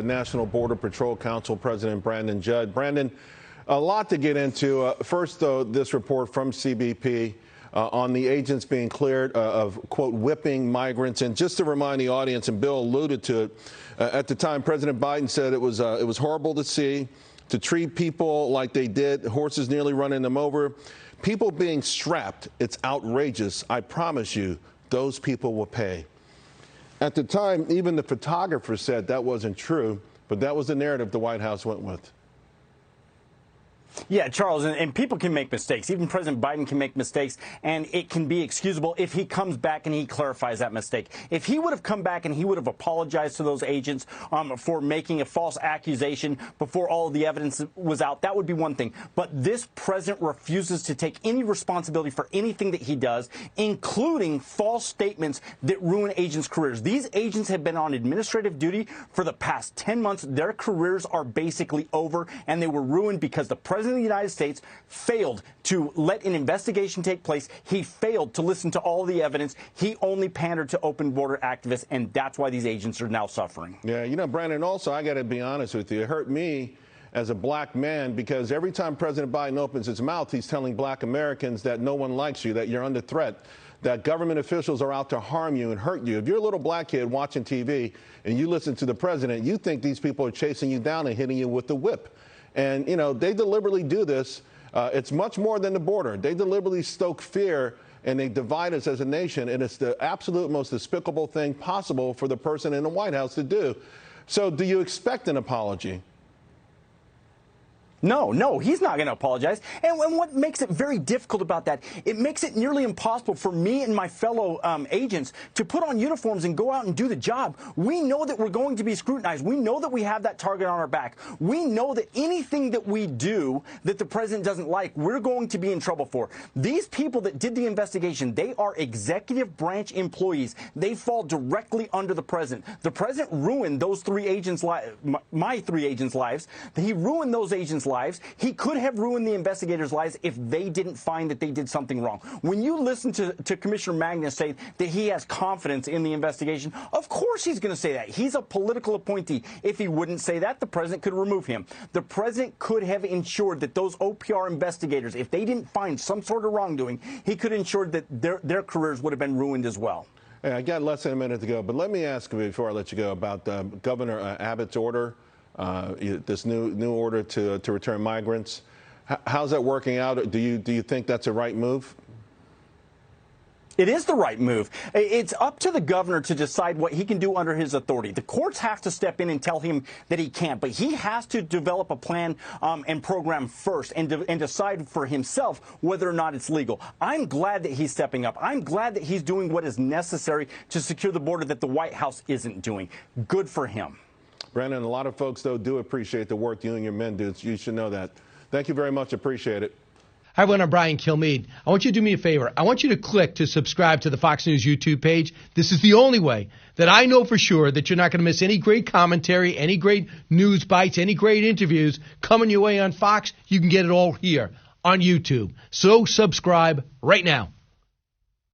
National Border Patrol Council President Brandon Judd. Brandon, a lot to get into. First, though, this report from CBP on the agents being cleared of, quote, whipping migrants. And just to remind the audience, and Bill alluded to it, at the time, President Biden said it was horrible to see, to treat people like they did, horses nearly running them over, people being strapped. It's outrageous. I promise you, those people will pay. At the time, even the photographer said that wasn't true, but that was the narrative the White House went with. Yeah, Charles, and people can make mistakes. Even President Biden can make mistakes, and it can be excusable if he comes back and he clarifies that mistake. If he would have come back and he would have apologized to those agents for making a false accusation before all of the evidence was out, that would be one thing. But this president refuses to take any responsibility for anything that he does, including false statements that ruin agents' careers. These agents have been on administrative duty for the past 10 months. Their careers are basically over, and they were ruined because the president of the United States failed to let an investigation take place. He failed to listen to all the evidence. He only pandered to open border activists, and that's why these agents are now suffering. Yeah, you know, Brandon, also, I got to be honest with you. It hurt me as a black man because every time President Biden opens his mouth, he's telling black Americans that no one likes you, that you're under threat, that government officials are out to harm you and hurt you. If you're a little black kid watching TV and you listen to the president, you think these people are chasing you down and hitting you with the whip. And, you know, they deliberately do this. It's much more than the border. They deliberately stoke fear and they divide us as a nation. And it's the absolute most despicable thing possible for the person in the White House to do. So do you expect an apology? No, he's not going to apologize. And what makes it very difficult about that, it makes it nearly impossible for me and my fellow agents to put on uniforms and go out and do the job. We know that we're going to be scrutinized. We know that we have that target on our back. We know that anything that we do that the president doesn't like, we're going to be in trouble for. These people that did the investigation, they are executive branch employees. They fall directly under the president. The president ruined those three agents' lives, my three agents' lives. He ruined those agents' lives. He could have ruined the investigators' lives if they didn't find that they did something wrong. When you listen to Commissioner Magnus say that he has confidence in the investigation, of course he's going to say that. He's a political appointee. If he wouldn't say that, the president could remove him. The president could have ensured that those OPR investigators, if they didn't find some sort of wrongdoing, he could ensure that their careers would have been ruined as well. Hey, I got less than a minute to go, but let me ask you before I let you go about Governor Abbott's order. This new order to return migrants. How's that working out? Do you think that's a right move? It is the right move. It's up to the governor to decide what he can do under his authority. The courts have to step in and tell him that he can't, but he has to develop a plan and program first and decide for himself whether or not it's legal. I'm glad that he's stepping up. I'm glad that he's doing what is necessary to secure the border that the White House isn't doing. Good for him. Brandon, a lot of folks, though, do appreciate the work you and your men do. You should know that. Thank you very much. Appreciate it. Hi, everyone. I'm Brian Kilmeade. I want you to do me a favor. I want you to click to subscribe to the Fox News YouTube page. This is the only way that I know for sure that you're not going to miss any great commentary, any great news bites, any great interviews coming your way on Fox. You can get it all here on YouTube. So subscribe right now.